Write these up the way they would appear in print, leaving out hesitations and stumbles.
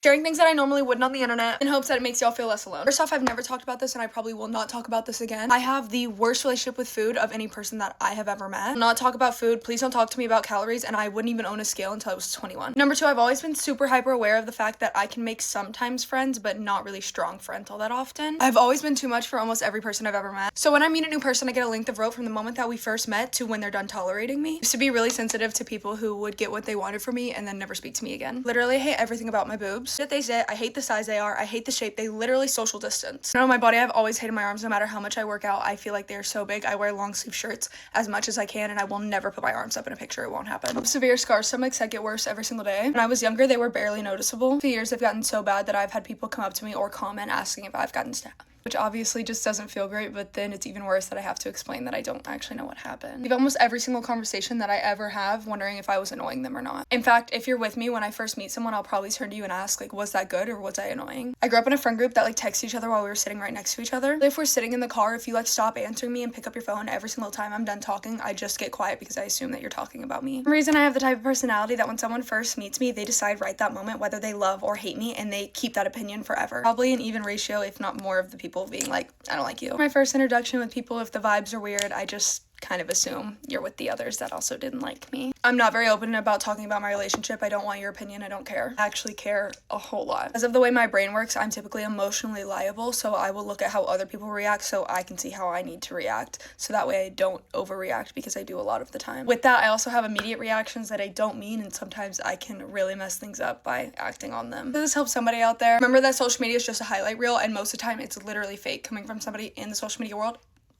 sharing things that I normally wouldn't on the internet in hopes that it makes y'all feel less alone. First off, I've never talked about this and I probably will not talk about this again. I have the worst relationship with food of any person that I have ever met. I'll not talk about food. Please don't talk to me about calories, and I wouldn't even own a scale until I was 21. Number two, I've always been super hyper aware of the fact that I can make sometimes friends, but not really strong friends all that often. I've always been too much for almost every person I've ever met. So when I meet a new person, I get a length of rope from the moment that we first met to when they're done tolerating me. I used to be really sensitive to people who would get what they wanted from me and then never speak to me again. Literally, I hate everything about my boobs. That they say, I hate the size they are, I hate the shape, they literally social distance. My body, I've always hated my arms. No matter how much I work out, I feel like they're so big. I wear long sleeve shirts as much as I can, and I will never put my arms up in a picture. It won't happen. Severe scar stomachs that get worse every single day. When I was younger, they were barely noticeable. For years, they've gotten so bad that I've had people come up to me or comment asking if I've gotten stabbed, which obviously just doesn't feel great, but then it's even worse that I have to explain that I don't actually know what happened. I have almost every single conversation that I ever have wondering if I was annoying them or not. In fact, if you're with me when I first meet someone, I'll probably turn to you and ask, like, was that good or was I annoying? I grew up in a friend group that, like, texted each other while we were sitting right next to each other. If we're sitting in the car, if you, like, stop answering me and pick up your phone every single time I'm done talking, I just get quiet because I assume that you're talking about me. For some reason, I have the type of personality that when someone first meets me, they decide right that moment whether they love or hate me, and they keep that opinion forever. Probably an even ratio, if not more, of the people being like, I don't like you. My first introduction with people, if the vibes are weird, I just kind of assume you're with the others that also didn't like me. I'm not very open about talking about my relationship. I don't want your opinion. I don't care. I actually care a whole lot. As of the way my brain works, I'm typically emotionally liable, so I will look at how other people react so I can see how I need to react, so that way I don't overreact, because I do a lot of the time. With that, I also have immediate reactions that I don't mean, and sometimes I can really mess things up by acting on them. Does this help somebody out there? Remember that social media is just a highlight reel, and most of the time it's literally fake. Coming from somebody in the social media world,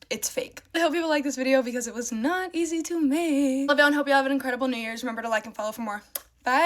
it's fake. I hope people like this video because it was not easy to make. Love y'all and hope y'all have an incredible New Year's. Remember to like and follow for more. Bye.